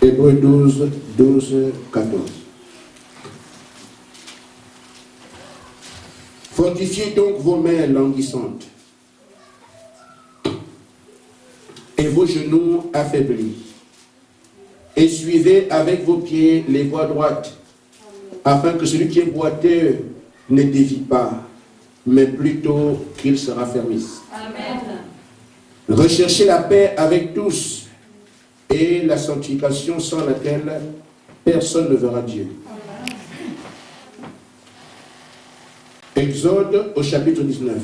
Hébreux 12, 14. Fortifiez donc vos mains languissantes et vos genoux affaiblis, et suivez avec vos pieds les voies droites, afin que celui qui est boiteux ne dévie pas, mais plutôt qu'il se raffermisse. Amen. Recherchez la paix avec tous et la sanctification sans laquelle personne ne verra Dieu. Exode au chapitre 19.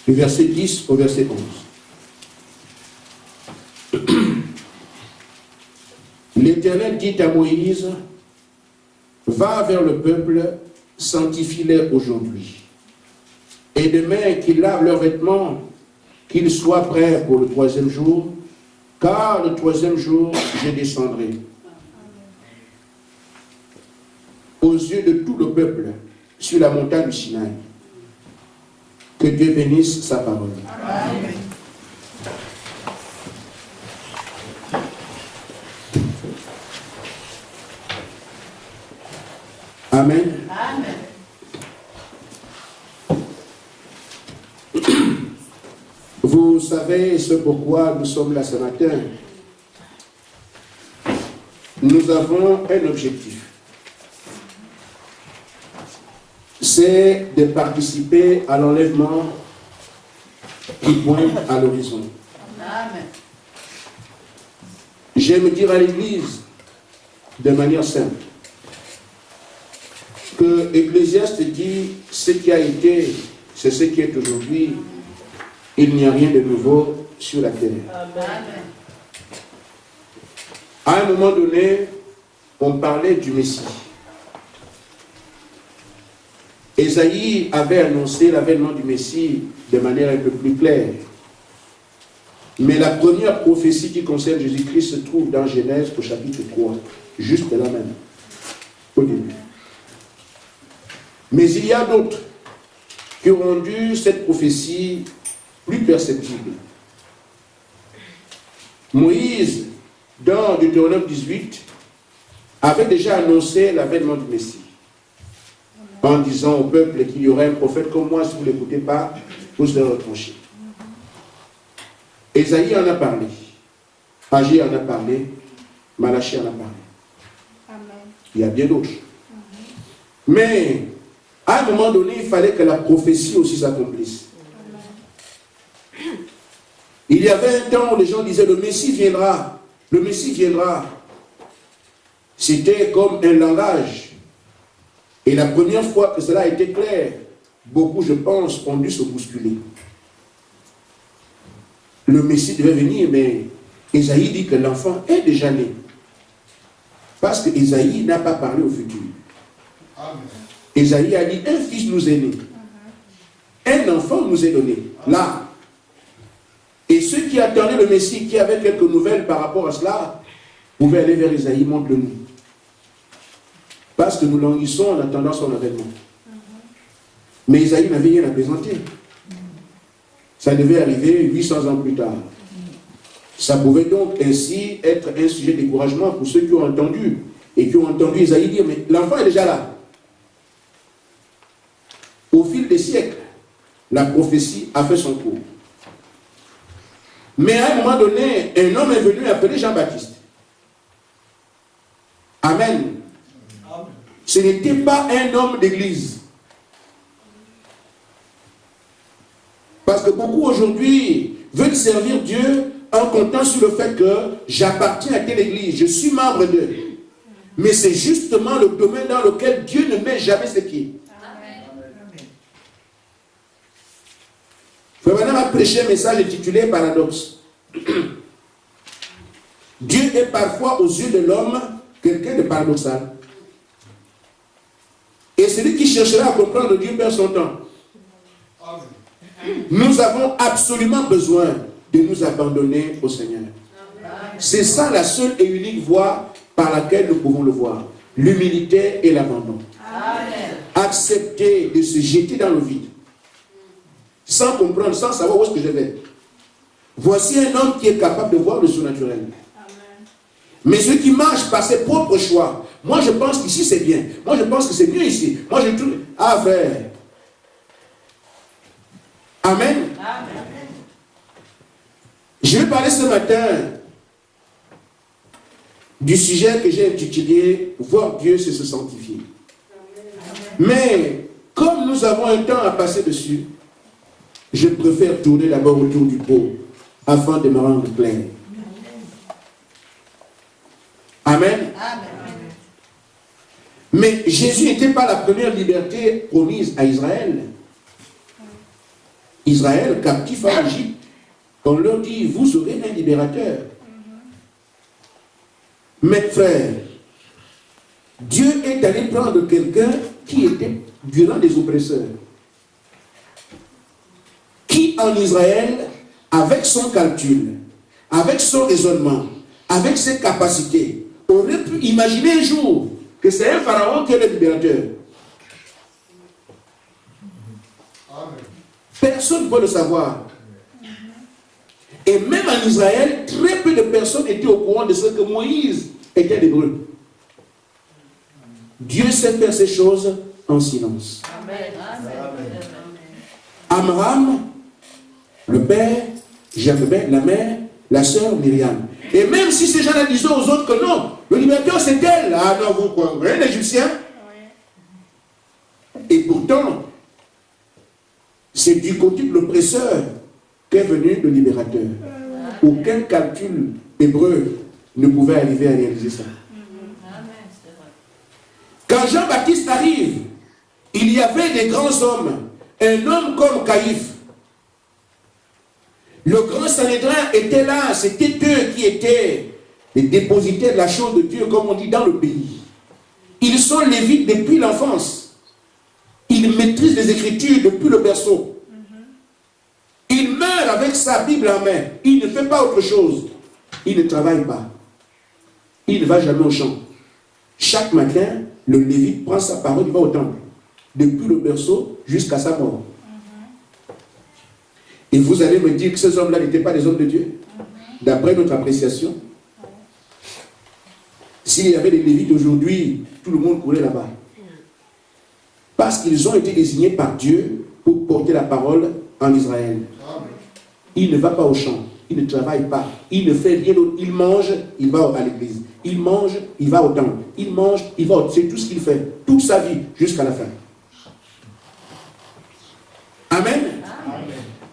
Du verset 10 au verset 11. L'Éternel dit à Moïse, va vers le peuple, sanctifie-les aujourd'hui. Et demain qu'ils lavent leurs vêtements, qu'ils soient prêts pour le 3e jour, car le 3e jour, je descendrai aux yeux de tout le peuple sur la montagne du Sinaï. Que Dieu bénisse sa parole. Amen. Amen. Amen. Vous savez ce pourquoi nous sommes là ce matin. Nous avons un objectif. C'est de participer à l'enlèvement qui pointe à l'horizon. Amen. J'aime dire à l'Église, de manière simple, que Ecclésiaste dit ce qui a été, c'est ce qui est aujourd'hui. Il n'y a rien de nouveau sur la terre. Amen. À un moment donné, on parlait du Messie. Ésaïe avait annoncé l'avènement du Messie de manière un peu plus claire. Mais la première prophétie qui concerne Jésus-Christ se trouve dans Genèse au chapitre 3, juste là même, au début. Mais il y a d'autres qui ont rendu cette prophétie plus perceptible. Moïse, dans Deutéronome 18, avait déjà annoncé l'avènement du Messie, en disant au peuple qu'il y aurait un prophète comme moi, si vous ne l'écoutez pas, vous serez retranchés. Ésaïe en a parlé, Agé en a parlé, Malachie en a parlé. Amen. Il y a bien d'autres. Mais, à un moment donné, il fallait que la prophétie aussi s'accomplisse. Il y avait un temps où les gens disaient, le Messie viendra, le Messie viendra. C'était comme un langage. Et la première fois que cela a été clair, beaucoup, je pense, ont dû se bousculer. Le Messie devait venir, mais Ésaïe dit que l'enfant est déjà né. Parce que Ésaïe n'a pas parlé au futur. Amen. Ésaïe a dit, un fils nous est né. Un enfant nous est donné. Là. Et ceux qui attendaient le Messie, qui avaient quelques nouvelles par rapport à cela, pouvaient aller vers Ésaïe, montre-le-nous. Parce que nous languissons en attendant son avènement. Mais Ésaïe n'avait rien à présenter. Ça devait arriver 800 ans plus tard. Ça pouvait donc ainsi être un sujet de découragement pour ceux qui ont entendu et qui ont entendu Ésaïe dire, mais l'enfant est déjà là. Au fil des siècles, la prophétie a fait son cours. Mais à un moment donné, un homme est venu appeler Jean-Baptiste. Amen. Amen. Ce n'était pas un homme d'église. Parce que beaucoup aujourd'hui veulent servir Dieu en comptant sur le fait que j'appartiens à telle église, je suis membre d'eux. Mais c'est justement le domaine dans lequel Dieu ne met jamais ses pieds. Frère Madame a prêché un message intitulé Paradoxe. Dieu est parfois aux yeux de l'homme quelqu'un de paradoxal. Et celui qui cherchera à comprendre Dieu perd son temps. Amen. Nous avons absolument besoin de nous abandonner au Seigneur. C'est ça la seule et unique voie par laquelle nous pouvons le voir. L'humilité et l'abandon. Accepter de se jeter dans le vide. Sans comprendre, sans savoir où est-ce que je vais. Voici un homme qui est capable de voir le surnaturel. Amen. Mais celui qui marche par ses propres choix, moi je pense qu'ici c'est bien, moi je pense que c'est mieux ici, moi je trouve... Ah frère. Amen. Amen. Je vais parler ce matin du sujet que j'ai intitulé « Voir Dieu, c'est se sanctifier ». Mais comme nous avons un temps à passer dessus, je préfère tourner d'abord autour du pot afin de me rendre clair. Amen. Amen. Mais Jésus n'était pas la première liberté promise à Israël. Israël, captif en Égypte, on leur dit, vous serez un libérateur. Mais frère, Dieu est allé prendre quelqu'un qui était durant des oppresseurs. Qui en Israël, avec son calcul, avec son raisonnement, avec ses capacités, aurait pu imaginer un jour que c'est un pharaon qui est le libérateur. Amen. Personne ne peut le savoir. Et même en Israël, très peu de personnes étaient au courant de ce que Moïse était l'hébreu. Dieu sait faire ces choses en silence. Amen. Amram, le père, Jochebed, la mère, la sœur Myriam. Et même si ces gens-là disaient aux autres que non, le libérateur c'est elle. Ah non, vous quoi, rien d'Égyptien. Et pourtant, c'est du côté de l'oppresseur qu'est venu le libérateur. Aucun calcul hébreu ne pouvait arriver à réaliser ça. Quand Jean-Baptiste arrive, il y avait des grands hommes. Un homme comme Caïphe. Le grand Sanhédrin était là. C'était eux qui étaient les dépositaires de la chose de Dieu, comme on dit dans le pays. Ils sont lévites depuis l'enfance. Ils maîtrisent les Écritures depuis le berceau. Il meurt avec sa Bible en main. Il ne fait pas autre chose. Il ne travaille pas. Il ne va jamais au champ. Chaque matin, le Lévite prend sa parole, il va au temple. Depuis le berceau jusqu'à sa mort. Et vous allez me dire que ces hommes-là n'étaient pas des hommes de Dieu? D'après notre appréciation. S'il y avait des Lévites aujourd'hui, tout le monde courait là-bas. Parce qu'ils ont été désignés par Dieu pour porter la parole en Israël. Il ne va pas au champ, il ne travaille pas, il ne fait rien d'autre. Il mange, il va à l'église. Il mange, il va au temple. Il mange, il va au... C'est tout ce qu'il fait, toute sa vie, jusqu'à la fin. Amen. Amen.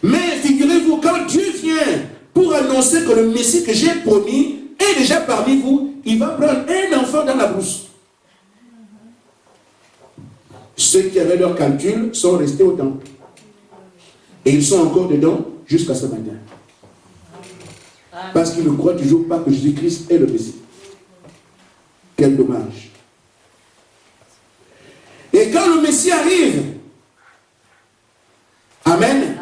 Mais figurez-vous, quand Dieu vient pour annoncer que le Messie que j'ai promis est déjà parmi vous, il va prendre un enfant dans la brousse. Ceux qui avaient leur calcul sont restés au temple. Et ils sont encore dedans jusqu'à ce matin. Parce qu'ils ne croient toujours pas que Jésus-Christ est le Messie. Quel dommage. Et quand le Messie arrive, Amen,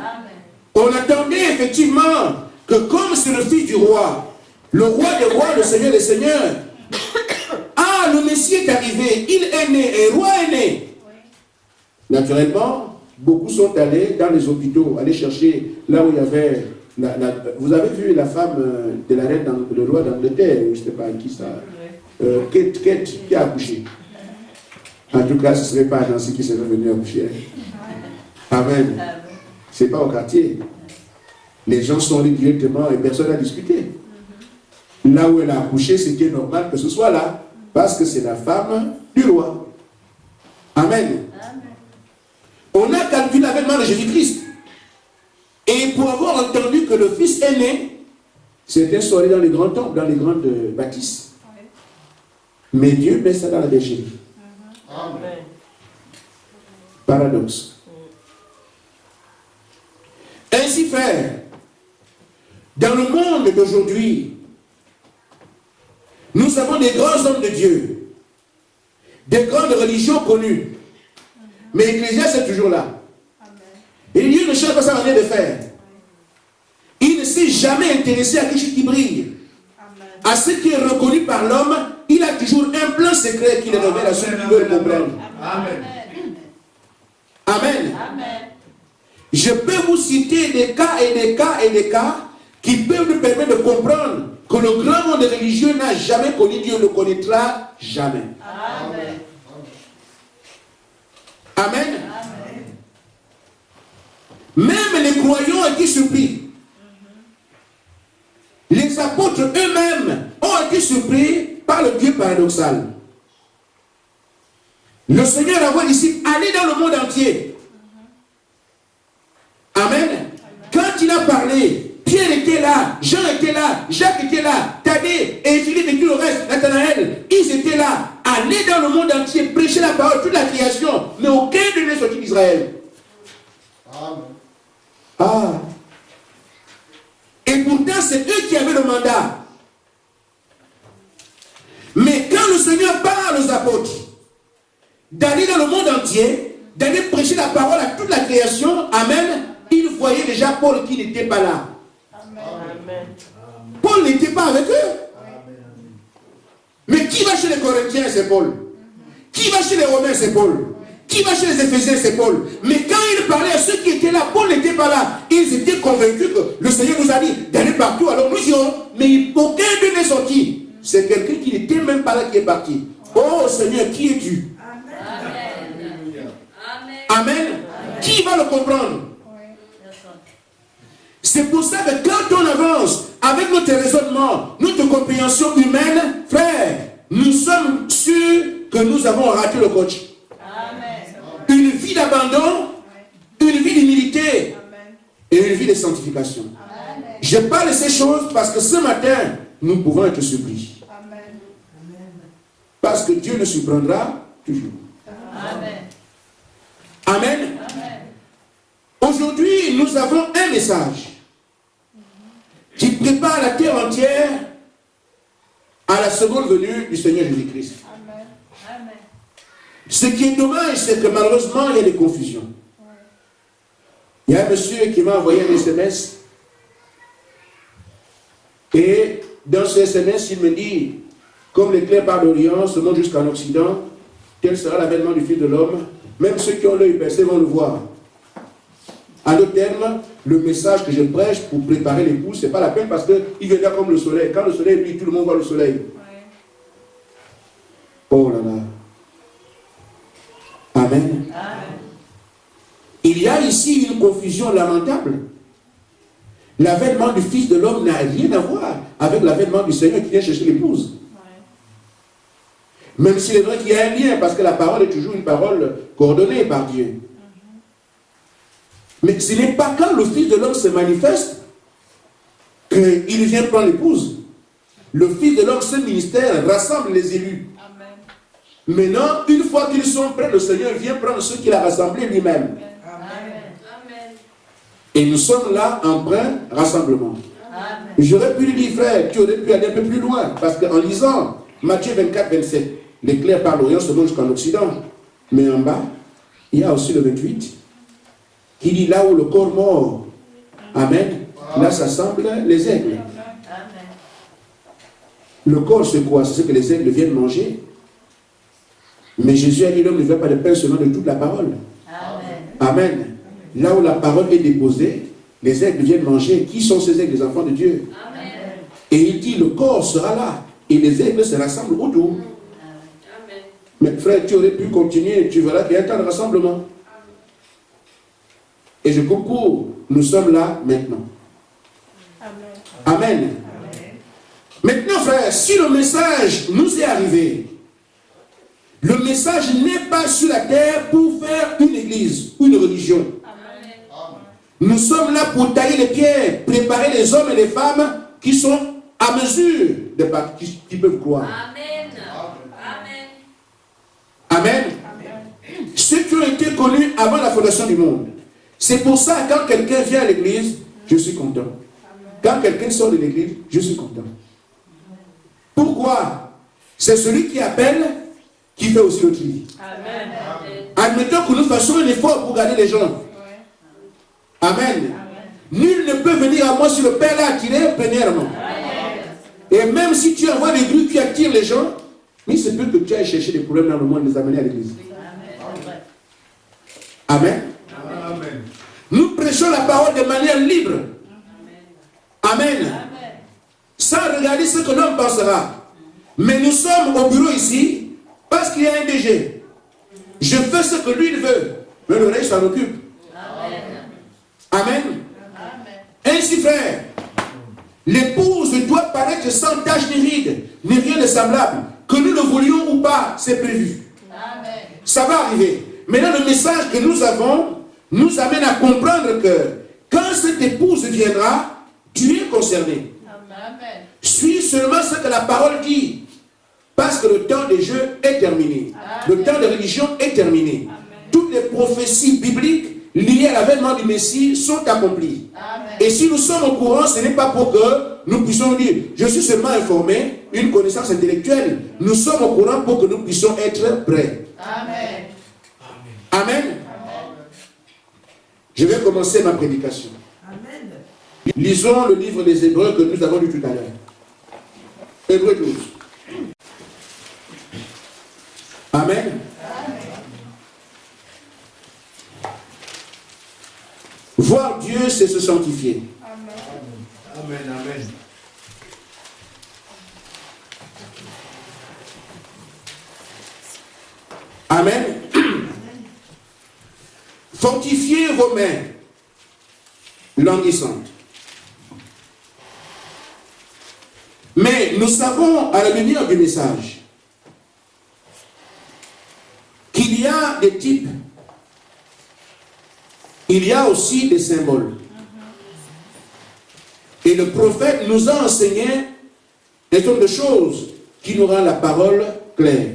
on attendait effectivement que comme c'est le fils du roi, le roi des rois, le Seigneur des seigneurs, ah, le Messie est arrivé, il est né, un roi est né. Naturellement, beaucoup sont allés dans les hôpitaux, aller chercher là où il y avait... vous avez vu la femme de la reine, le roi d'Angleterre, je ne sais pas qui ça, Kate, qui a accouché. En tout cas, ce ne serait pas Nancy qui serait venue accoucher. Amen. Ce n'est pas au quartier. Les gens sont allés directement et personne n'a discuté. Là où elle a accouché, c'était normal que ce soit là, parce que c'est la femme du roi. Amen. On a calculé l'avènement de Jésus-Christ. Et pour avoir entendu que le Fils est né, c'était soirée dans les grands temples, dans les grandes bâtisses. Mais Dieu met ça dans la bergerie. Amen. Paradoxe. Ainsi, frère, dans le monde d'aujourd'hui, nous avons des grands hommes de Dieu, des grandes religions connues. Mais l'Ecclésiaste est toujours là. Et Dieu ne change pas sa manière de faire. Il ne s'est jamais intéressé à quelque chose qui brille. À ce qui est reconnu par l'homme, il a toujours un plan secret qu'il révèle à ceux qui veulent comprendre. Amen. Amen. Je peux vous citer des cas et des cas et des cas qui peuvent nous permettre de comprendre que le grand monde religieux n'a jamais connu Dieu, le connaîtra jamais. Amen. Amen. Même les croyants ont été surpris. Les apôtres eux-mêmes ont été surpris par le Dieu paradoxal. Le Seigneur a dit aux disciples, allez dans le monde entier. Amen. Quand il a parlé, Pierre était là, Jean était là, Jacques était là, Thaddée et Philippe et tout le reste, Nathanaël, ils étaient là. Allez dans le monde entier, prêcher la parole, toute la création, mais aucun d'eux n'est sorti d'Israël. Amen. Ah. Et pourtant, c'est eux qui avaient le mandat. Mais quand le Seigneur parle aux apôtres d'aller dans le monde entier, d'aller prêcher la parole à toute la création, amen, ils voyaient déjà Paul qui n'était pas là. Amen. Paul n'était pas avec eux. Mais qui va chez les Corinthiens, c'est Paul. Qui va chez les Romains, c'est Paul. Qui va chez les Éphésiens, c'est Paul. Mais quand il parlait à ceux qui étaient là, Paul n'était pas là. Ils étaient convaincus que le Seigneur nous a dit d'aller partout. Alors nous irons. Mais aucun d'eux n'est sorti. C'est quelqu'un qui n'était même pas là qui est parti. Oh Seigneur, qui es-tu? Amen. Qui va le comprendre? C'est pour ça que quand on avance avec notre raisonnement, notre compréhension humaine, frère, nous sommes sûrs que nous avons raté le coach. Une vie d'abandon, une vie d'humilité et une vie de sanctification. Je parle de ces choses parce que ce matin, nous pouvons être surpris. Parce que Dieu nous surprendra toujours. Amen. Aujourd'hui, nous avons un message qui prépare la terre entière à la seconde venue du Seigneur Jésus-Christ. Ce qui est dommage, c'est que malheureusement, il y a des confusions. Il y a un monsieur qui m'a envoyé un SMS. Et dans ce SMS, il me dit, comme l'éclair part d'Orient, se monte jusqu'en Occident, tel sera l'avènement du Fils de l'homme. Même ceux qui ont l'œil percé vont le voir. En d'autres termes, le message que je prêche pour préparer l'époux, ce n'est pas la peine parce qu'il viendra comme le soleil. Quand le soleil brille, tout le monde voit le soleil. Oh là là. Amen. Il y a ici une confusion lamentable. L'avènement du Fils de l'homme n'a rien à voir avec l'avènement du Seigneur qui vient chercher l'épouse. Même s'il est vrai qu'il y a un lien, parce que la parole est toujours une parole coordonnée par Dieu. Mais ce n'est pas quand le Fils de l'homme se manifeste qu'il vient prendre l'épouse. Le Fils de l'homme, ce ministère, rassemble les élus. Maintenant, une fois qu'ils sont prêts, le Seigneur vient prendre ceux qu'il a rassemblés lui-même. Et nous sommes là en plein rassemblement. J'aurais pu lui dire, frère, tu aurais pu aller un peu plus loin. Parce qu'en lisant Matthieu 24, 27, l'éclair par l'Orient se monte jusqu'en Occident. Mais en bas, il y a aussi le 28, qui dit là où le corps mort, amen, là s'assemblent les aigles. Le corps, c'est quoi? C'est ce que les aigles viennent manger. Mais Jésus a dit, l'homme ne vient pas de pain seulement de toute la parole. Amen. Là où la parole est déposée, les aigles viennent manger. Qui sont ces aigles? Les enfants de Dieu. Amen. Et il dit, le corps sera là. Et les aigles se rassemblent autour. Amen. Mais frère, tu aurais pu continuer. Tu verras qu'il y a un temps de rassemblement. Et je concours. Nous sommes là maintenant. Amen. Amen. Maintenant, frère, si le message nous est arrivé, le message n'est pas sur la terre pour faire une église ou une religion. Amen. Nous sommes là pour tailler les pierres, préparer les hommes et les femmes qui sont à mesure de qui peuvent croire. Amen. Amen. Amen. Ceux qui ont été connus avant la fondation du monde. C'est pour ça que quand quelqu'un vient à l'église, je suis content. Quand quelqu'un sort de l'église, je suis content. Pourquoi? C'est celui qui appelle qui fait aussi le tri. Amen. Admettons que nous fassions un effort pour garder les gens. Amen. Amen. Nul ne peut venir à moi si le Père l'a attiré, premièrement. Et même si tu envoies des grues qui attirent les gens, il se peut que tu ailles chercher des problèmes dans le monde et les amener à l'église. Amen. Amen. Nous prêchons la parole de manière libre. Amen. Sans regarder ce que l'homme pensera. Mais nous sommes au bureau ici parce qu'il y a un DG. Je fais ce que lui veut. Mais le reste s'en occupe. Amen. Ainsi, frère, l'épouse doit paraître sans tache ni ride, ni rien de semblable. Que nous le voulions ou pas, c'est prévu. Ça va arriver. Maintenant, le message que nous avons nous amène à comprendre que quand cette épouse viendra, tu es concerné. Suis seulement ce que la parole dit. Parce que le temps des jeux est terminé. Le temps de religion est terminé. Toutes les prophéties bibliques liées à l'avènement du Messie sont accomplies. Et si nous sommes au courant, ce n'est pas pour que nous puissions dire, je suis seulement informé, une connaissance intellectuelle. Nous sommes au courant pour que nous puissions être prêts. Amen. Amen. Je vais commencer ma prédication. Amen. Lisons le livre des Hébreux que nous avons lu tout à l'heure. Hébreux 12. Amen. Voir Dieu, c'est se sanctifier. Amen. Amen. Amen. Fortifiez vos mains languissantes. Mais nous savons à la lumière du message qu'il y a des types, il y a aussi des symboles. Et le prophète nous a enseigné un certain nombre de choses qui nous rendent la parole claire.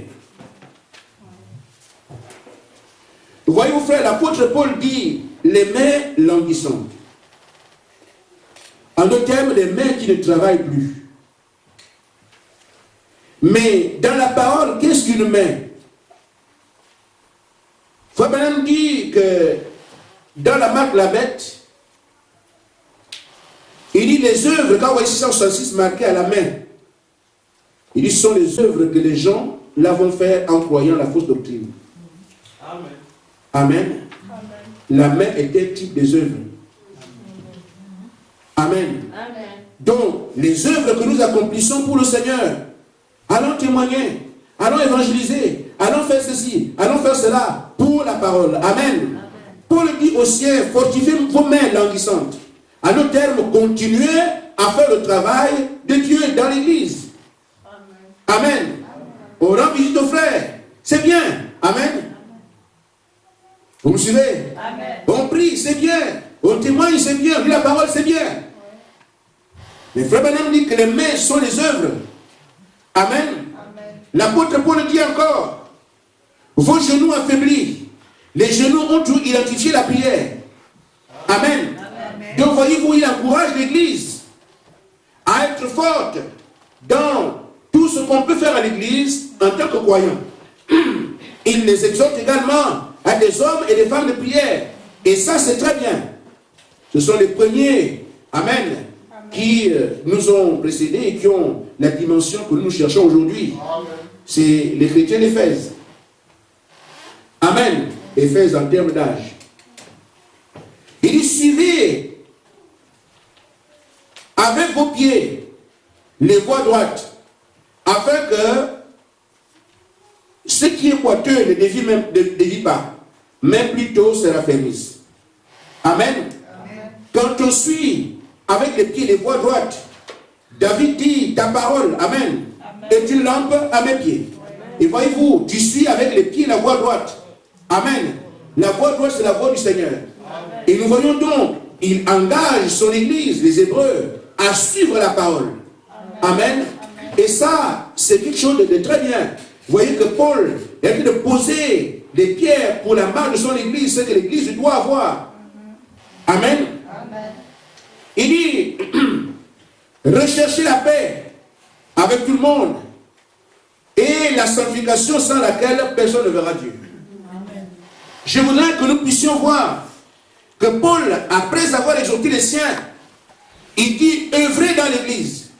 Voyez-vous, frère, l'apôtre Paul dit les mains languissantes. En d'autres termes, les mains qui ne travaillent plus. Mais dans la parole, qu'est-ce qu'une main? Frère Branham dit que dans la marque La Bête, il dit les œuvres, quand vous voyez 666 marquées à la main, il dit ce sont les œuvres que les gens l'avons fait en croyant la fausse doctrine. Amen. Amen. Amen. La main est un type des œuvres. Amen. Amen. Donc, les œuvres que nous accomplissons pour le Seigneur, allons témoigner, allons évangéliser, allons faire ceci, allons faire cela pour la parole. Amen. Amen. Paul dit aux siens, fortifiez vos mains languissantes. À nos termes, continuez à faire le travail de Dieu dans l'Église. Amen. Amen. On rend visite aux frères. C'est bien. Amen. Vous me suivez? Amen. On prie, c'est bien. On témoigne, c'est bien. On lit la parole, c'est bien. Mais Frère Branham dit que les mains sont les œuvres. Amen. L'apôtre Paul dit encore, vos genoux affaiblis. Les genoux ont toujours identifié la prière. Amen. Amen. Donc voyez-vous, il encourage l'Église à être forte dans tout ce qu'on peut faire à l'Église en tant que croyant. Il les exhorte également à des hommes et des femmes de prière. Et ça, c'est très bien. Ce sont les premiers, amen, qui nous ont précédés et qui ont la dimension que nous cherchons aujourd'hui. C'est les chrétiens d'Éphèse. Amen. Éphèse en termes d'âge. Il dit, suivez avec vos pieds les voies droites, afin que ce qui est boiteux ne dévie pas, mais plutôt se raffermisse. Amen. Amen. Quand on suit avec les pieds les voies droites, David dit, ta parole, amen, est une lampe à mes pieds. Amen. Et voyez-vous, tu suis avec les pieds la voie droite. Amen. La voie droite, c'est la voie du Seigneur. Amen. Et nous voyons donc, il engage son Église, les Hébreux, à suivre la parole. Amen. Amen. Amen. Et ça, c'est quelque chose de très bien. Vous voyez que Paul est en train de poser des pierres pour la marche de son Église, ce que l'Église doit avoir. Amen. Amen. Il dit, recherchez la paix avec tout le monde et la sanctification sans laquelle personne ne verra Dieu. Amen. Je voudrais que nous puissions voir que Paul, après avoir exhorté les siens, il dit, œuvrez dans l'Église.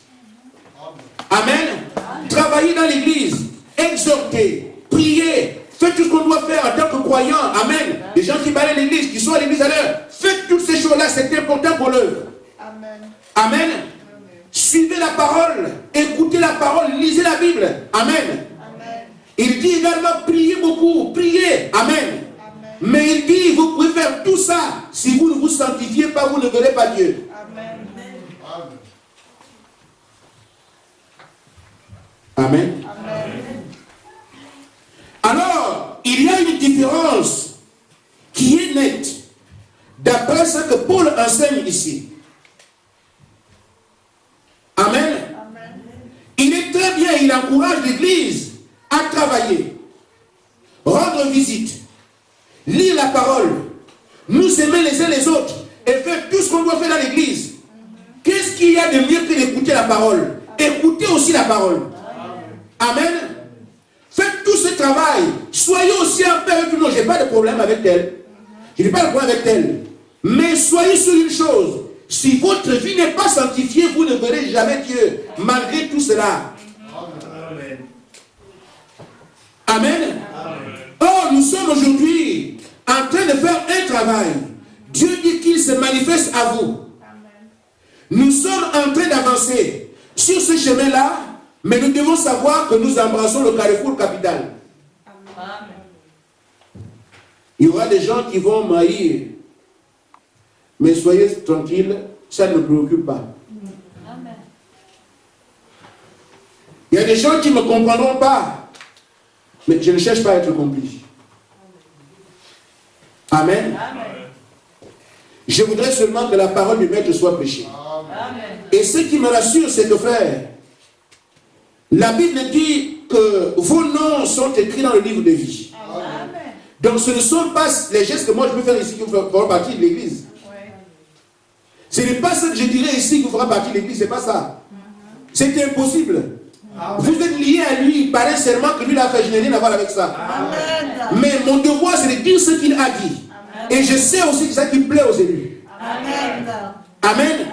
Amen. Amen. Travaillez dans l'Église, exhortez, priez, faites tout ce qu'on doit faire en tant que croyants. Amen. Les gens qui parlent à l'Église, qui sont à l'Église à l'heure, faites toutes ces choses-là, c'est important pour l'œuvre. Amen. Suivez la parole, écoutez la parole, lisez la Bible. Amen. Il dit également, priez beaucoup, priez. Amen. Mais il dit, vous pouvez faire tout ça. Si vous ne vous sanctifiez pas, vous ne verrez pas Dieu. Amen. Alors, il y a une différence qui est nette d'après ce que Paul enseigne ici. Amen. Il est très bien, il encourage l'Église à travailler, rendre visite, lire la parole, nous aimer les uns les autres et faire tout ce qu'on doit faire dans l'Église. Qu'est-ce qu'il y a de mieux que d'écouter la parole? Écoutez aussi la parole. Amen. Faites tout ce travail. Soyez aussi en paix avec nous. Je n'ai pas de problème avec elle. Je n'ai pas de problème avec elle. Mais soyez sur une chose. Si votre vie n'est pas sanctifiée, vous ne verrez jamais Dieu. Malgré tout cela. Amen. Or, nous sommes aujourd'hui en train de faire un travail. Dieu dit qu'il se manifeste à vous. Nous sommes en train d'avancer sur ce chemin-là, mais nous devons savoir que nous embrassons le carrefour capital. Il y aura des gens qui vont m'haïr. Mais soyez tranquilles, ça ne me préoccupe pas. Il y a des gens qui ne me comprendront pas. Mais je ne cherche pas à être compris. Amen. Je voudrais seulement que la parole du Maître soit prêchée. Et ce qui me rassure, c'est que frère, la Bible dit que vos noms sont écrits dans le livre de vie. Donc ce ne sont pas les gestes que moi je peux faire ici qui feront partie de l'église. Ce n'est pas ce que je dirais ici qui fera partie de l'église, c'est pas ça. C'est impossible. Vous êtes liés à lui par un serment que lui a fait, je n'ai rien à voir avec ça. Mais mon devoir c'est de dire ce qu'il a dit. Et je sais aussi que ça qui plaît aux élus. Amen.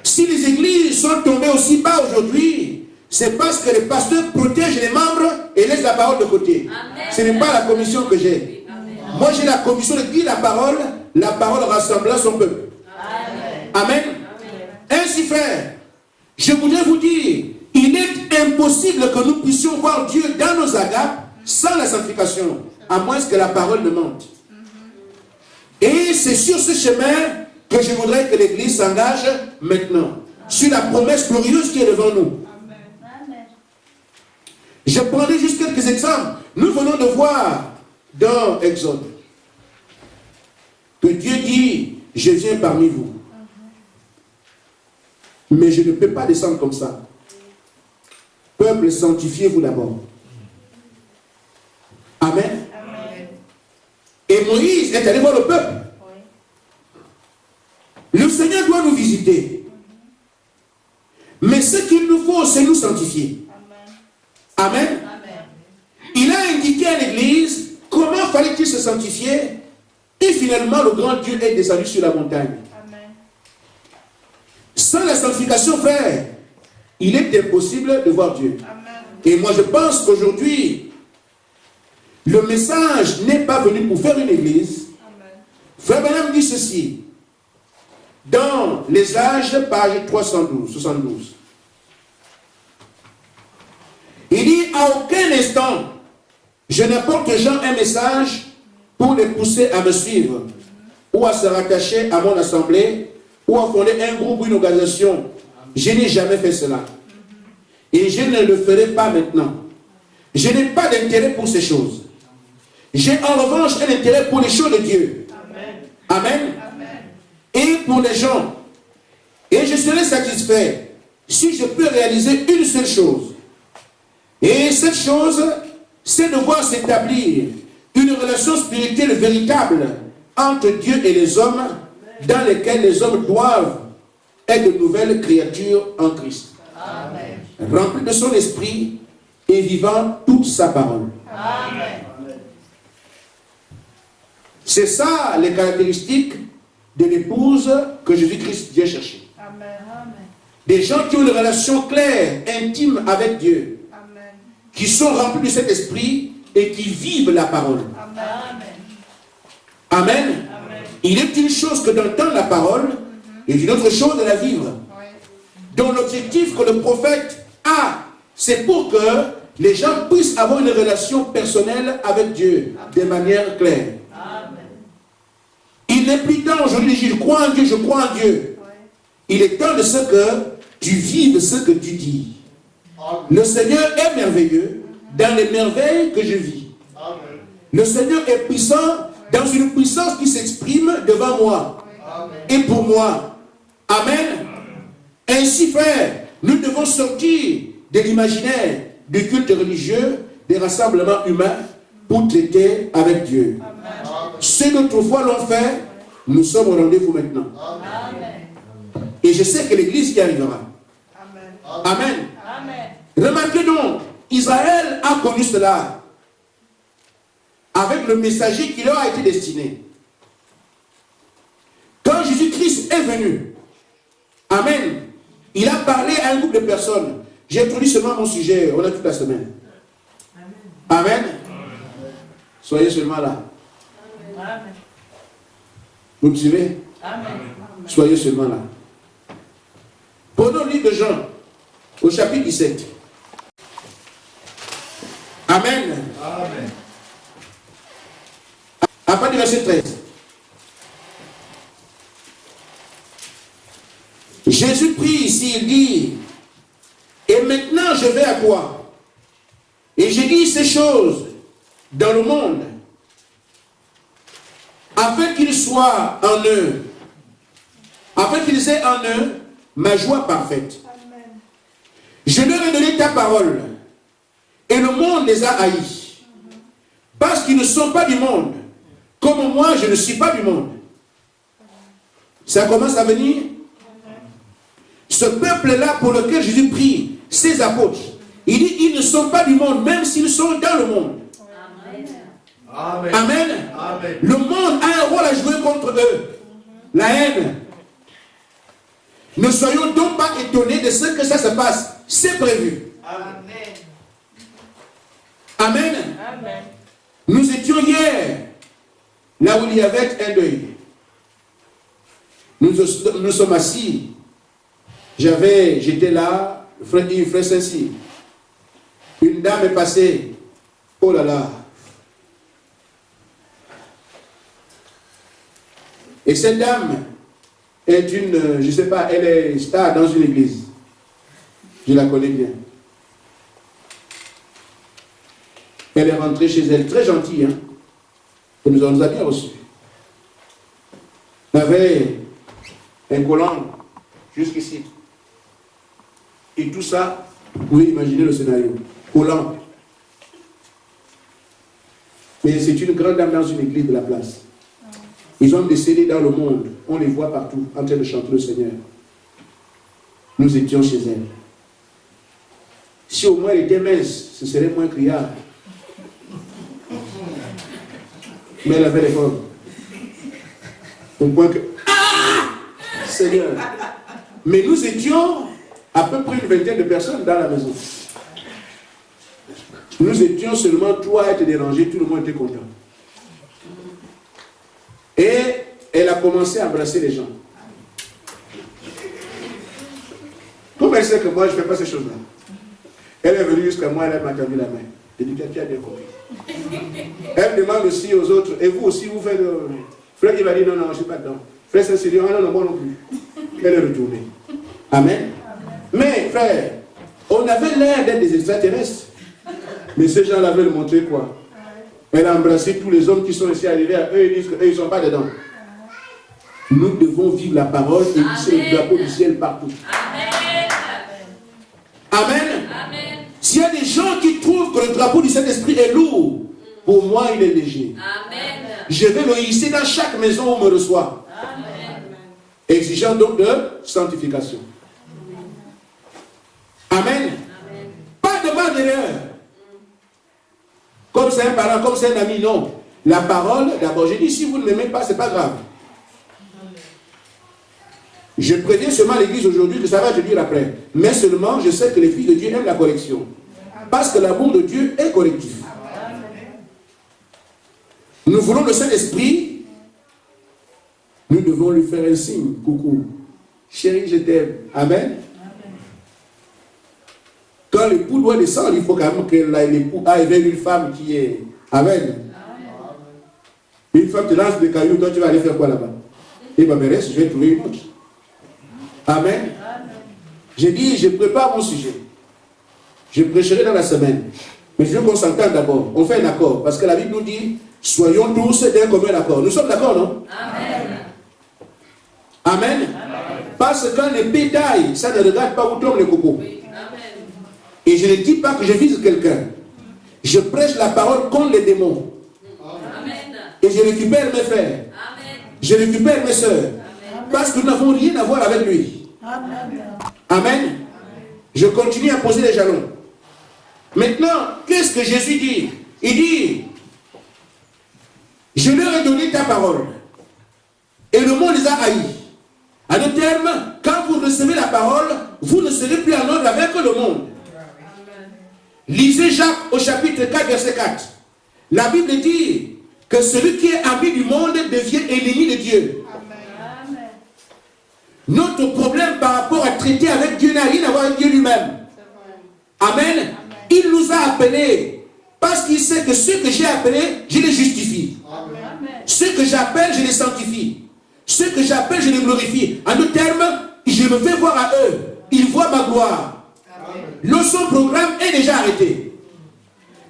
Si les églises sont tombées aussi bas aujourd'hui, c'est parce que les pasteurs protègent les membres et laissent la parole de côté. Ce n'est pas la commission que j'ai. Moi j'ai la commission de dire la parole rassemblant son peuple. Amen. Ainsi frère, je voudrais vous dire, il est impossible que nous puissions voir Dieu dans nos agapes sans la sanctification, à moins que la parole ne mente. Et c'est sur ce chemin que je voudrais que l'Église s'engage maintenant, sur la promesse glorieuse qui est devant nous. Je prendrai juste quelques exemples. Nous venons de voir dans Exode que Dieu dit, je viens parmi vous. Mais je ne peux pas descendre comme ça. Peuple, sanctifiez-vous d'abord. Amen. Et Moïse est allé voir le peuple. Le Seigneur doit nous visiter. Mais ce qu'il nous faut, c'est nous sanctifier. Amen. Il a indiqué à l'Église comment fallait-il se sanctifier. Et finalement, le grand Dieu est descendu sur la montagne. Sans la sanctification, frère, il est impossible de voir Dieu. Et moi, je pense qu'aujourd'hui, le message n'est pas venu pour faire une église. Frère Branham dit ceci. Dans les âges, page 372. Il dit, à aucun instant, je n'apporte aux gens un message pour les pousser à me suivre, ou à se rattacher à mon assemblée, ou à fonder un groupe ou une organisation. Je n'ai jamais fait cela. Et je ne le ferai pas maintenant. Je n'ai pas d'intérêt pour ces choses. J'ai en revanche un intérêt pour les choses de Dieu. Amen. Et pour les gens. Et je serai satisfait si je peux réaliser une seule chose. Et cette chose, c'est de voir s'établir une relation spirituelle véritable entre Dieu et les hommes, dans lesquels les hommes doivent être de nouvelles créatures en Christ. Amen. Remplis de son esprit et vivant toute sa parole. Amen. C'est ça les caractéristiques de l'épouse que Jésus-Christ vient chercher. Amen. Des gens qui ont une relation claire, intime avec Dieu. Amen. Qui sont remplis de cet esprit et qui vivent la parole. Amen. Amen. Il est une chose que d'entendre la parole est une autre chose de la vivre. Donc l'objectif que le prophète a, c'est pour que les gens puissent avoir une relation personnelle avec Dieu de manière claire. Il n'est plus temps aujourd'hui de dire je crois en Dieu, je crois en Dieu. Il est temps de ce que tu vives ce que tu dis. Le Seigneur est merveilleux dans les merveilles que je vis. Le Seigneur est puissant dans une puissance qui s'exprime devant moi et pour moi. Amen. Ainsi, frère, nous devons sortir de l'imaginaire du culte religieux, des rassemblements humains pour traiter avec Dieu. Ceux d'autrefois l'ont fait, nous sommes au rendez-vous maintenant. Et je sais que l'Église y arrivera. Amen. Remarquez donc, Israël a connu cela avec le messager qui leur a été destiné. Quand Jésus-Christ est venu, amen, il a parlé à un groupe de personnes. J'ai introduit seulement mon sujet, on a toute la semaine. Amen. Soyez seulement là. Vous me suivez? Soyez seulement là. Prenons le livre de Jean, au chapitre 17. Amen. Amen. À partir du verset 13. Jésus prie ici, il dit, et maintenant je vais à toi. Et j'ai dit ces choses dans le monde, afin qu'ils soient en eux, afin qu'ils aient en eux ma joie parfaite. Je leur ai donné ta parole, et le monde les a haïs, parce qu'ils ne sont pas du monde, comme moi je ne suis pas du monde. Ça commence à venir. Ce peuple-là pour lequel Jésus prie, ses apôtres, il dit, ils ne sont pas du monde, même s'ils sont dans le monde. Amen. Amen. Amen. Le monde a un rôle à jouer contre eux. La haine. Ne soyons donc pas étonnés de ce que ça se passe. C'est prévu. Amen. Amen. Amen. Nous étions hier, là où il y avait un deuil. Nous sommes assis. J'étais là, frère Yves, frère Saint-Cyr. Une dame est passée. Oh là là. Et cette dame est une, je ne sais pas, elle est star dans une église. Je la connais bien. Elle est rentrée chez elle, très gentille, hein. Et nous a bien reçus. Elle avait un collant jusqu'ici. Et tout ça, vous pouvez imaginer le scénario. Collant. Mais c'est une grande dame dans une église de la place. Ils ont décédé dans le monde. On les voit partout en train de chanter le Seigneur. Nous étions chez elle. Si au moins elle était mince, ce serait moins criard. Mais elle avait les formes. Au point que... Ah! Seigneur. Mais nous étions à peu près une vingtaine de personnes dans la maison. Nous étions seulement 3 à être dérangés, tout le monde était content. Et elle a commencé à embrasser les gens. Comme elle sait que moi je ne fais pas ces choses-là, elle est venue jusqu'à moi, elle m'a tendu la main. Elle dit, tu as bien compris. Elle demande aussi aux autres, et vous aussi vous faites... Frère il va dire, non, non, je ne suis pas dedans. Frère Saint-Cyr, non, non, moi non plus. Elle est retournée. Amen. Mais frère, on avait l'air d'être des extraterrestres. Mais ces gens-là veulent montrer quoi? Elle a embrassé tous les hommes qui sont ici arrivés à eux, ils disent qu'eux, ils ne sont pas dedans. Nous devons vivre la parole et hisser le drapeau du ciel partout. Amen. Amen. Amen. S'il y a des gens qui trouvent que le drapeau du Saint-Esprit est lourd, pour moi, il est léger. Amen. Je vais le hisser dans chaque maison où on me reçoit. Amen. Exigeant donc de sanctification. Amen. Pas de mal d'erreur. Comme c'est un parent, comme c'est un ami, non. La parole, d'abord, j'ai dit, si vous ne m'aimez pas, ce n'est pas grave. Je préviens seulement l'église aujourd'hui que ça va te dire après. Mais seulement, je sais que les filles de Dieu aiment la correction. Parce que l'amour de Dieu est correctif. Nous voulons le Saint-Esprit. Nous devons lui faire un signe. Coucou. Chérie, je t'aime. Amen. Quand l'époux doit descendre, il faut quand même que l'époux aille vers une femme qui est... Amen. Une femme te lance des cailloux, toi tu vas aller faire quoi là-bas? Et ma mère, je vais trouver une autre. Amen. J'ai dit, je prépare mon sujet. Je prêcherai dans la semaine. Mais je veux qu'on s'entende d'abord. On fait un accord. Parce que la Bible nous dit, soyons tous d'un commun accord. Nous sommes d'accord, non? Amen. Amen. Parce qu'un épée taille, ça ne regarde pas où tombe le coco. Et je ne dis pas que je vise quelqu'un. Je prêche la parole contre les démons. Amen. Et je récupère mes frères. Amen. Je récupère mes soeurs. Parce que nous n'avons rien à voir avec lui. Amen. Amen. Je continue à poser les jalons. Maintenant, qu'est-ce que Jésus dit? Il dit, je leur ai donné ta parole. Et le monde les a haïs. En d'autres termes, quand vous recevez la parole, vous ne serez plus en ordre avec le monde. Lisez Jacques au chapitre 4, verset 4. La Bible dit que celui qui est ami du monde devient ennemi de Dieu. Amen. Notre problème par rapport à traiter avec Dieu n'a rien à voir avec Dieu lui-même. Amen. Il nous a appelés parce qu'il sait que ceux que j'ai appelés, je les justifie. Amen. Ceux que j'appelle, je les sanctifie. Ceux que j'appelle, je les glorifie. En d'autres termes, je me fais voir à eux. Ils voient ma gloire. Son programme est déjà arrêté.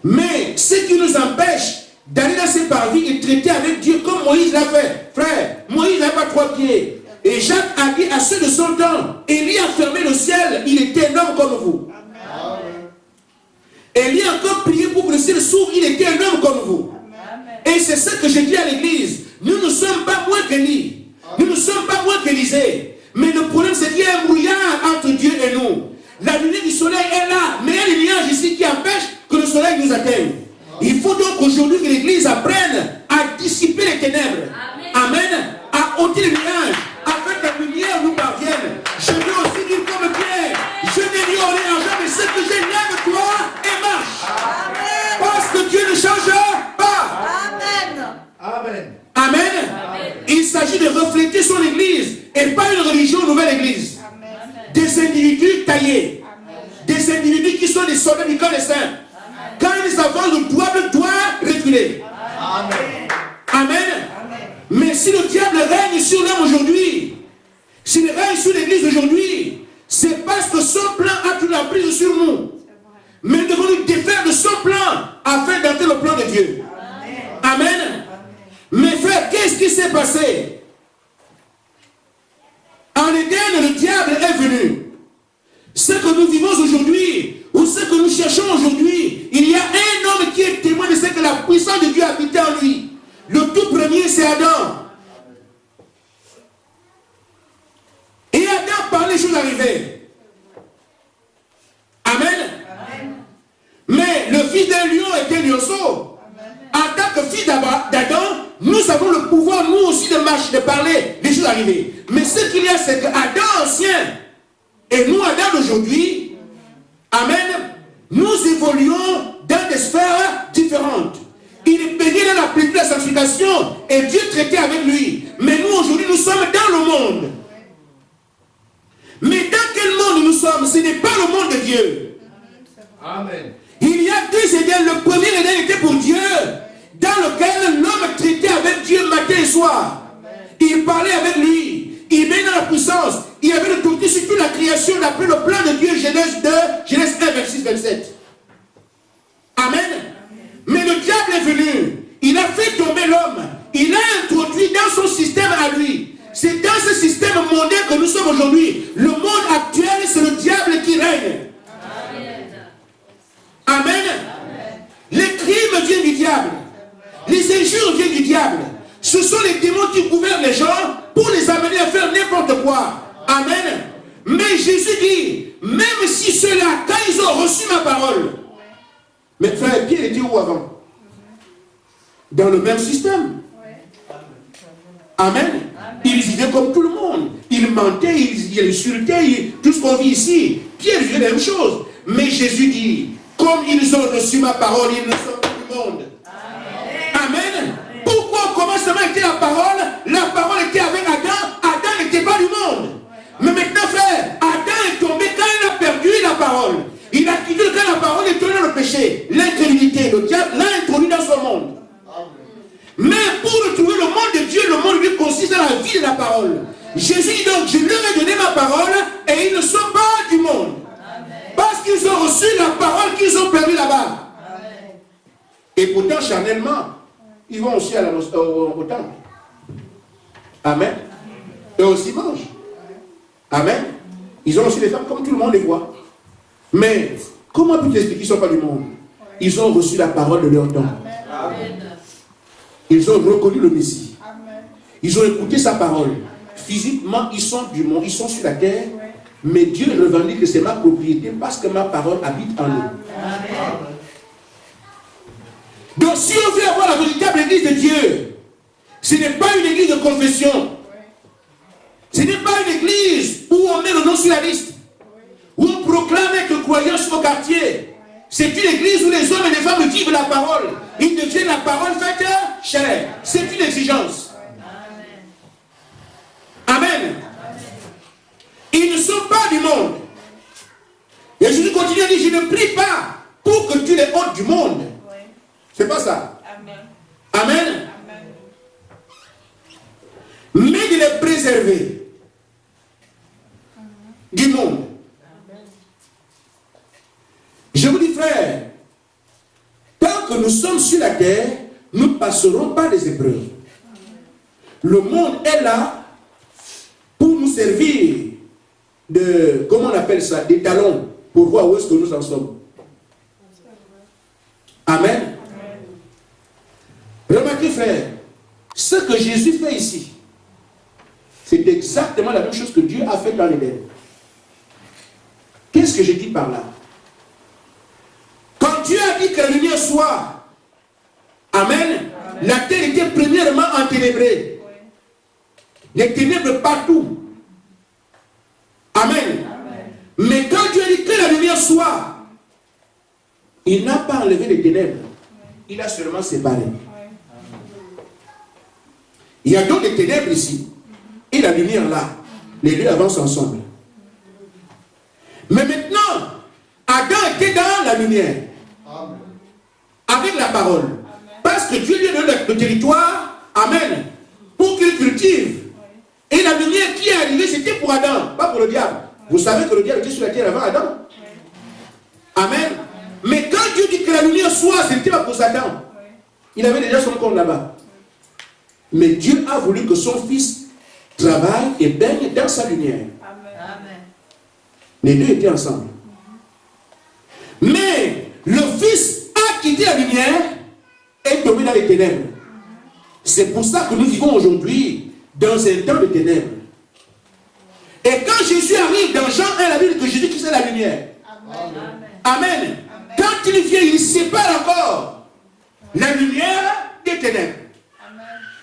Mais ce qui nous empêche d'aller dans ces parvis et traiter avec Dieu comme Moïse l'a fait. Frère, Moïse n'a pas 3 pieds. Et Jacques a dit à ceux de son temps, Élie a fermé le ciel, il était un homme comme vous. Élie a encore prié pour que le ciel s'ouvre, il était un homme comme vous. Et c'est ce que je dis à l'église. Nous ne sommes pas moins qu'Élie. Nous ne sommes pas moins qu'Élisée. Mais le problème, c'est qu'il y a un brouillard entre Dieu et nous. La lumière du soleil est là, mais il y a des nuages ici qui empêchent que le soleil nous atteigne. Il faut donc aujourd'hui que l'Église apprenne à dissiper les ténèbres. Amen. À ôter les nuages, afin que la lumière nous parvienne. Je veux aussi dire comme Pierre, je n'ignore rien, mais ce que j'ai lève toi et marche. Amen. Parce que Dieu ne change pas. Amen. Amen. Amen. Il s'agit de refléter son Église et pas une religion, nouvelle Église. Des individus taillés. Des individus qui sont des soldats du camp des saints. Quand ils avancent, le diable doit reculer. Amen. Amen. Mais si le diable règne sur l'homme aujourd'hui, s'il règne sur l'Église aujourd'hui, c'est parce que son plan a toute la prise sur nous. Mais nous devons nous défaire de son plan afin d'entrer le plan de Dieu. Amen. Mes frères, qu'est-ce qui s'est passé? En Éden, le diable est venu. Ce que nous vivons aujourd'hui, ou ce que nous cherchons aujourd'hui, il y a un homme qui est témoin de ce que la puissance de Dieu habitait en lui. Le tout premier, c'est Adam. Et Adam parlait, les choses arrivaient. Amen. Mais le fils d'un lion était lionceau. En tant que fils d'Adam, nous avons le pouvoir, nous aussi, de marcher, de parler, les choses arrivées. Mais ce qu'il y a, c'est que Adam ancien et nous, Adam d'aujourd'hui, amen, nous évoluons dans des sphères différentes. Il est baigné dans la plénitude de la sanctification et Dieu traitait avec lui. Mais nous, aujourd'hui, nous sommes dans le monde. Mais dans quel monde nous sommes? Ce n'est pas le monde de Dieu. Amen. Il y a 2 Éden. Le premier Éden était pour Dieu, dans lequel l'homme traitait avec Dieu matin et soir. Il parlait avec lui. Il met dans la puissance. Il avait l'autorité sur toute la création d'après le plan de Dieu, Genèse 2, Genèse 1, verset 27. Amen. Mais le diable est venu. Il a fait tomber l'homme. Il a introduit dans son système à lui. C'est dans ce système mondain que nous sommes aujourd'hui. Le monde actuel, c'est le diable qui règne. Amen. Les crimes viennent du diable. Les injures viennent du diable. Ce sont les démons qui gouvernent les gens pour les amener à faire n'importe quoi. Amen. Mais Jésus dit, même si ceux-là, quand ils ont reçu ma parole, mes frères, Pierre était où avant? Dans le même système. Amen. Ils vivaient comme tout le monde. Ils mentaient, ils insultaient, tout ce qu'on vit ici. Pierre vivait la même chose. Mais Jésus dit, comme ils ont reçu ma parole, ils ne sont pas du monde. Amen. Pourquoi au commencement était la parole? La parole était avec Adam. Adam n'était pas du monde. Mais pour retrouver le monde de Dieu, le monde de Dieu consiste dans la vie de la parole. Jésus dit donc, je leur ai donné ma parole et ils ne sont pas du monde. Parce qu'ils ont reçu la parole qu'ils ont perdue là-bas. Et pourtant, charnellement, ils vont aussi au temple. Amen. Eux aussi mangent. Amen. Ils ont aussi des femmes comme tout le monde les voit. Mais, comment peux-tu expliquer qu'ils ne sont pas du monde? Ils ont reçu la parole de leur temps. Ils ont reconnu le Messie. Ils ont écouté sa parole. Physiquement, ils sont du monde, ils sont sur la terre. Mais Dieu revendique que c'est ma propriété parce que ma parole habite en eux. Donc si on veut avoir la véritable église de Dieu, ce n'est pas une église de confession. Ce n'est pas une église où on met le nom sur la liste. Où on proclame être croyant sur le quartier. C'est une église où les hommes et les femmes vivent la parole. Ils deviennent la parole faite chair. C'est une exigence. Amen. Ils ne sont pas du monde. Et Jésus continue à dire, je ne prie pas pour que tu les ôtes du monde. C'est pas ça. Amen. Mais de les préserver du monde. Je vous dis, frère, tant que nous sommes sur la terre, nous ne passerons pas des épreuves. Le monde est là pour nous servir de, comment on appelle ça, des talons pour voir où est-ce que nous en sommes. Amen. Remarquez, frère, ce que Jésus fait ici, c'est exactement la même chose que Dieu a fait dans l'Éden. Qu'est-ce que je dis par là? Quand Dieu a dit que la lumière soit, amen, la terre était premièrement enténébrée. Les ténèbres partout. Amen. Mais quand Dieu a dit que la lumière soit, il n'a pas enlevé les ténèbres. Il a seulement séparé. Il y a donc des ténèbres ici. Et la lumière là. Les deux avancent ensemble. Mais maintenant, Adam était dans la lumière. Avec la parole. Parce que Dieu lui a donné le territoire. Amen. Pour qu'il cultive. Et la lumière qui est arrivée, c'était pour Adam, pas pour le diable. Vous savez que le diable était sur la terre avant Adam. Amen. Mais quand Dieu dit que la lumière soit, ce n'était pas pour Satan. Il avait déjà son compte là-bas. Mais Dieu a voulu que son fils travaille et baigne dans sa lumière. Amen. Les deux étaient ensemble. Mais le fils a quitté la lumière et tombé dans les ténèbres. C'est pour ça que nous vivons aujourd'hui dans un temps de ténèbres. Et quand Jésus arrive dans Jean 1, la Bible dit que Jésus qui c'est la lumière. Amen. Amen. Quand il vient, il sépare encore la lumière des ténèbres.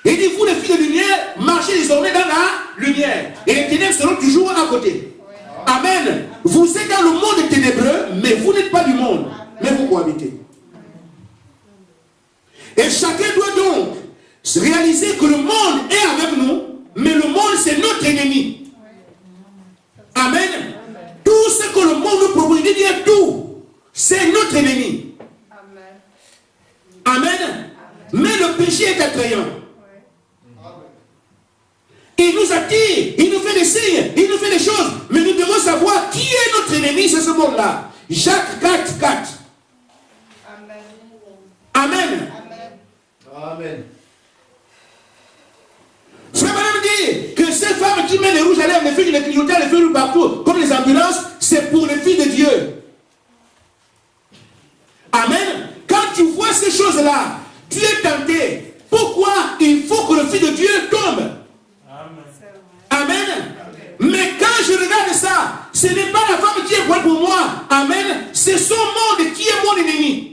Il dit, vous les filles de lumière, marchez désormais dans la lumière. Et les ténèbres seront toujours à côté. Amen. Vous êtes dans le monde ténébreux, mais vous n'êtes pas du monde. Mais vous cohabitez. Et chacun doit donc réaliser que le monde est avec nous, mais le monde c'est notre ennemi. Amen. Tout ce que le monde nous propose, il dit bien tout, c'est notre ennemi. Amen. Mais le péché est attrayant. Il nous attire, il nous fait des signes, il nous fait des choses, mais nous devons savoir qui est notre ennemi, c'est ce monde-là. Jacques 4, 4. Amen. Amen. Frère Madame dit que ces femmes qui mettent les rouges à lèvres, les filles, les clignotants, les feux partout, comme les ambulances, c'est pour les filles de Dieu. Amen. Quand tu vois ces choses-là, tu es tenté. Pourquoi il faut que le Fils de Dieu tombe? Amen. Mais quand je regarde ça, ce n'est pas la femme qui est bonne pour moi. Amen. C'est son monde qui est mon ennemi.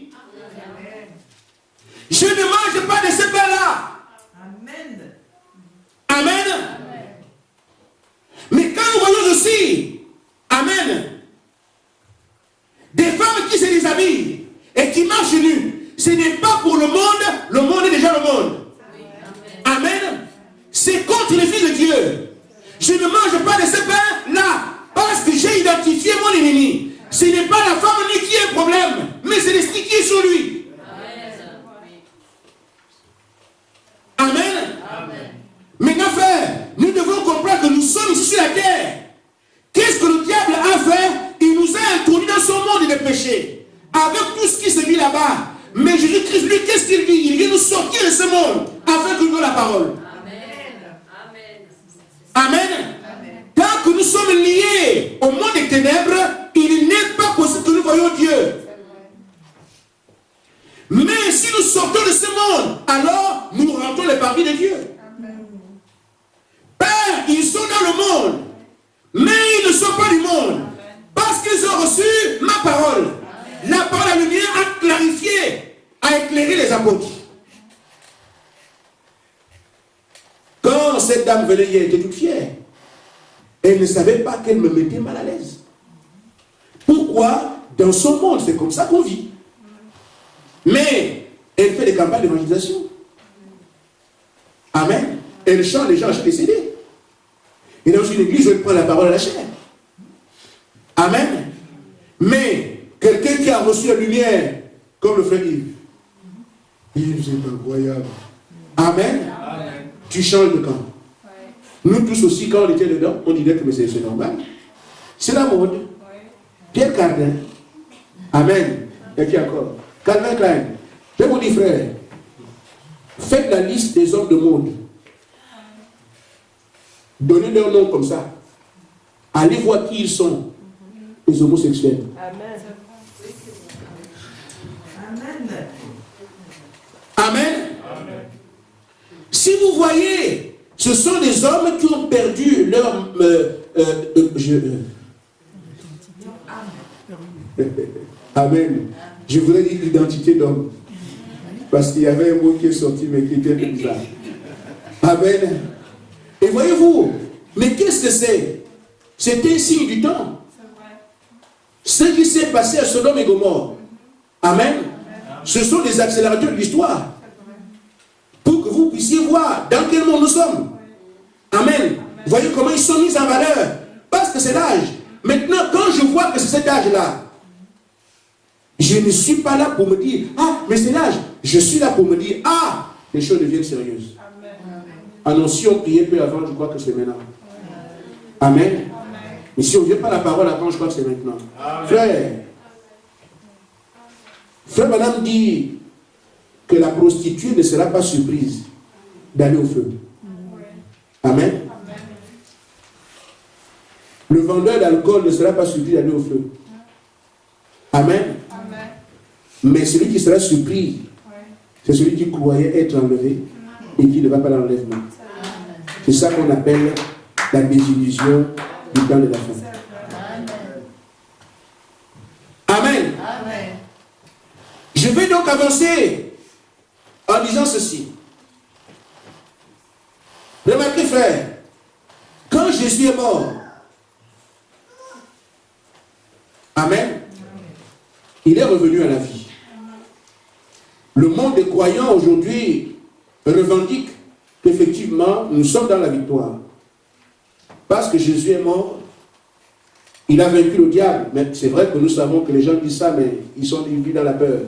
Je ne mange pas de ce pain-là. Amen. Amen. Mais quand nous voyons aussi, amen, des femmes qui se déshabillent et qui marchent nues, ce n'est pas pour le monde est déjà le monde. monde afin que nous la parole. Amen. Tant que nous sommes liés au monde des ténèbres, il n'est pas possible que nous voyions Dieu. Mais si nous sortons de ce monde, alors nous rentrons les parvis de Dieu. Père, ils sont dans le monde, mais ils ne sont pas du monde. Parce qu'ils ont reçu ma parole. La parole à lumière a clarifié, a éclairé les apôtres. Quand cette dame venait, elle était toute fière. Elle ne savait pas qu'elle me mettait mal à l'aise. Pourquoi? Dans son monde, c'est comme ça qu'on vit. Mais elle fait des campagnes d'évangélisation. Amen. Elle chante, les gens achètent des CD. Et dans une église, elle prend la parole à la chair. Amen. Mais quelqu'un qui a reçu la lumière, comme le frère Yves, il c'est incroyable. Amen. Amen. Tu changes de camp. Nous tous aussi, quand on était dedans, on disait que c'est normal. C'est la mode. Pierre Cardin. Amen. Et qui encore? Calvin Klein. Je vous dis, frère, faites la liste des hommes de mode. Donnez leur nom comme ça. Allez voir qui ils sont. Les homosexuels. Amen. Amen. Si vous voyez, ce sont des hommes qui ont perdu leur... Amen. Je voudrais dire l'identité d'homme. Parce qu'il y avait un mot qui est sorti, mais qui était bizarre. Amen. Et voyez-vous, mais qu'est-ce que c'est? C'est un signe du temps. Ce qui s'est passé à Sodome et Gomorrhe. Amen. Ce sont des accélérateurs de l'histoire. Pour que vous puissiez voir dans quel monde nous sommes. Amen. Vous voyez comment ils sont mis en valeur. Parce que c'est l'âge. Maintenant, quand je vois que c'est cet âge-là, je ne suis pas là pour me dire, ah, mais c'est l'âge. Je suis là pour me dire, ah, les choses deviennent sérieuses. Ah non, si on priait peu avant, je crois que c'est maintenant. Amen. Mais si on ne vient pas la parole avant, je crois que c'est maintenant. Amen. Frère Madame dit que la prostituée ne sera pas surprise d'aller au feu. Amen. Le vendeur d'alcool ne sera pas surpris d'aller au feu. Amen. Mais celui qui sera surpris, c'est celui qui croyait être enlevé et qui ne va pas dans l'enlèvement. C'est ça qu'on appelle la désillusion du temps de la fin. Amen. Je vais donc avancer en disant ceci. Remarquez, frère, quand Jésus est mort, amen, il est revenu à la vie. Le monde des croyants aujourd'hui revendique qu'effectivement nous sommes dans la victoire. Parce que Jésus est mort, il a vaincu le diable. Mais c'est vrai que nous savons que les gens disent ça, mais ils vivent dans la peur.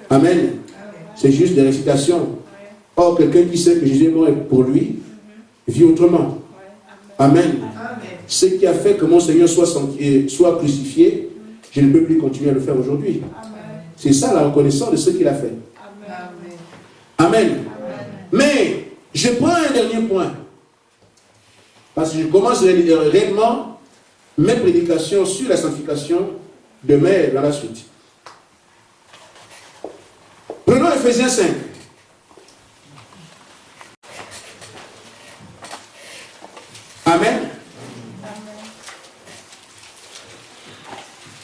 Amen. C'est juste des récitations. Or, quelqu'un qui sait que Jésus est mort pour lui, vit autrement. Amen. Ce qui a fait que mon Seigneur soit crucifié, je ne peux plus continuer à le faire aujourd'hui. C'est ça la reconnaissance de ce qu'il a fait. Amen. Mais, je prends un dernier point. Parce que je commence réellement mes prédications sur la sanctification demain et dans la suite. Prenons Ephésiens 5. Amen.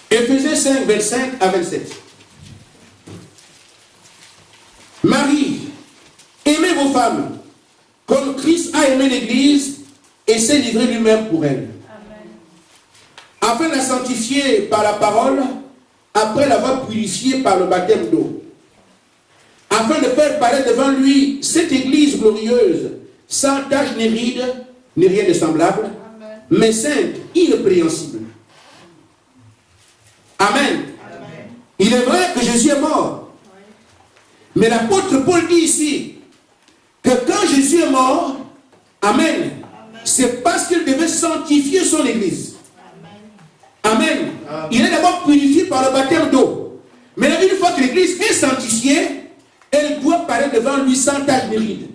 Ephésiens 5, 25 à 27. Marie, aimez vos femmes, comme Christ a aimé l'Église et s'est livré lui-même pour elle. Afin de la sanctifier par la parole, après l'avoir purifiée par le baptême d'eau. Afin de faire paraître devant lui cette Église glorieuse, sans tache ni ride, ni rien de semblable, mais sainte, irrépréhensible. Amen. Il est vrai que Jésus est mort. Mais l'apôtre Paul dit ici que quand Jésus est mort, amen, c'est parce qu'il devait sanctifier son Église. Amen. Il est d'abord purifié par le baptême d'eau. Mais une fois que l'Église est sanctifiée, elle doit paraître devant lui sans tache ni ride.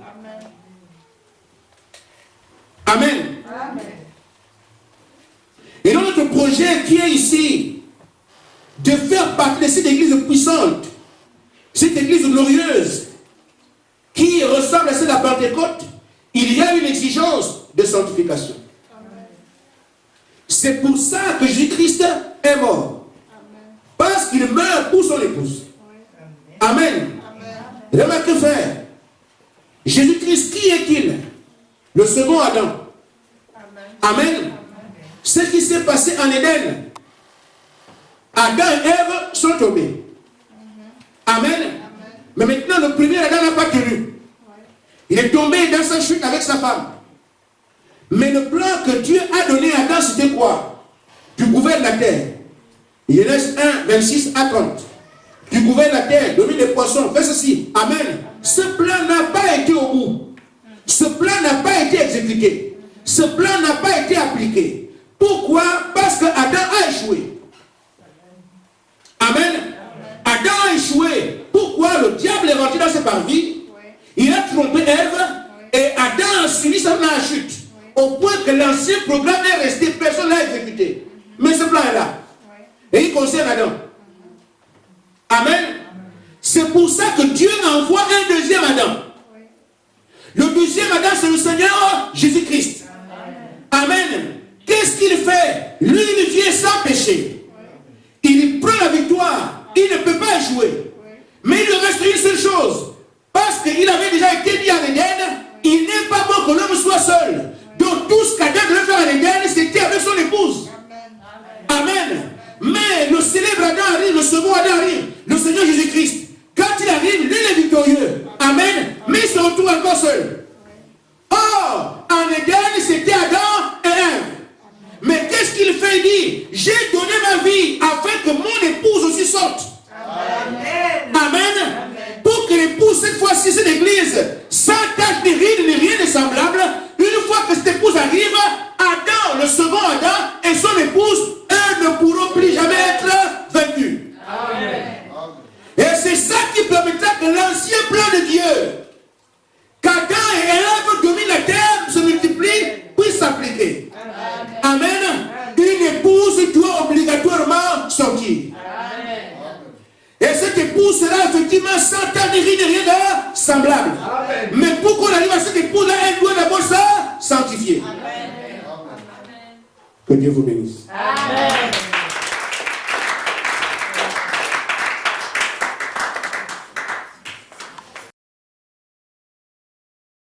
Amen. Amen. Et dans notre projet qui est ici, de faire partie de cette église puissante, cette église glorieuse, qui ressemble à celle de la Pentecôte, il y a une exigence de sanctification. C'est pour ça que Jésus-Christ est mort. Parce qu'il meurt pour son épouse. Amen. Remarquez, frère, Jésus-Christ, qui est-il? Le second Adam. Amen. Ce qui s'est passé en Éden, Adam et Ève sont tombés. Amen. Mais maintenant, le premier Adam n'a pas tenu. Il est tombé dans sa chute avec sa femme. Mais le plan que Dieu a donné à Adam, c'était quoi? Tu gouvernes la terre. Genèse 1, 26 à 30. Tu gouvernes la terre, domine les poissons, fais ceci. Amen. Ce plan n'a pas été au bout. Ce plan n'a pas été exécuté. Ce plan n'a pas été appliqué. Pourquoi? Parce que Adam a échoué. Amen. Adam a échoué. Pourquoi? Le diable est rentré dans ses parvis. Il a trompé Ève. Et Adam a suivi sa chute. Au point que l'ancien programme est resté, personne ne l'a exécuté. Mais ce plan est là. Et il concerne Adam. Amen. C'est pour ça que Dieu envoie un deuxième Adam. Le deuxième Adam, c'est le Seigneur Jésus-Christ. Amen. Qu'est-ce qu'il fait? Lui, il vient sans péché. Il prend la victoire. Il ne peut pas échouer. Mais il lui reste une seule chose. Parce qu'il avait déjà été mis en Éden, il n'est pas bon que l'homme soit seul. Donc tout ce qu'Adam devait faire en Éden, c'était avec son épouse. Amen. Mais le célèbre Adam arrive, le second Adam arrive, le Seigneur Jésus-Christ. Quand il arrive, lui il est victorieux. Amen. Mais il se retrouve encore seul. Or, en Éden, c'était Adam et Ève. Mais qu'est-ce qu'il fait? Il dit, j'ai donné ma vie afin que mon épouse aussi sorte. Amen. Amen. Pour que l'épouse, cette fois-ci, cette église, sans tache ni ride, ni rien de semblable, une fois que cette épouse arrive, Adam, le second Adam, et son épouse, eux ne pourront plus jamais être vaincus. Amen. Et c'est ça qui permettra que l'ancien plan de Dieu, qu'Adam et Ève dominent la terre, se multiplient, puisse s'appliquer. Amen. Une épouse doit obligatoirement sortir. Amen. Et cette épouse sera effectivement sans tache ni rien de semblable. Amen. Mais pour qu'on arrive à cette épouse-là, elle doit d'abord se sanctifier. Amen. Que Dieu vous bénisse. Amen.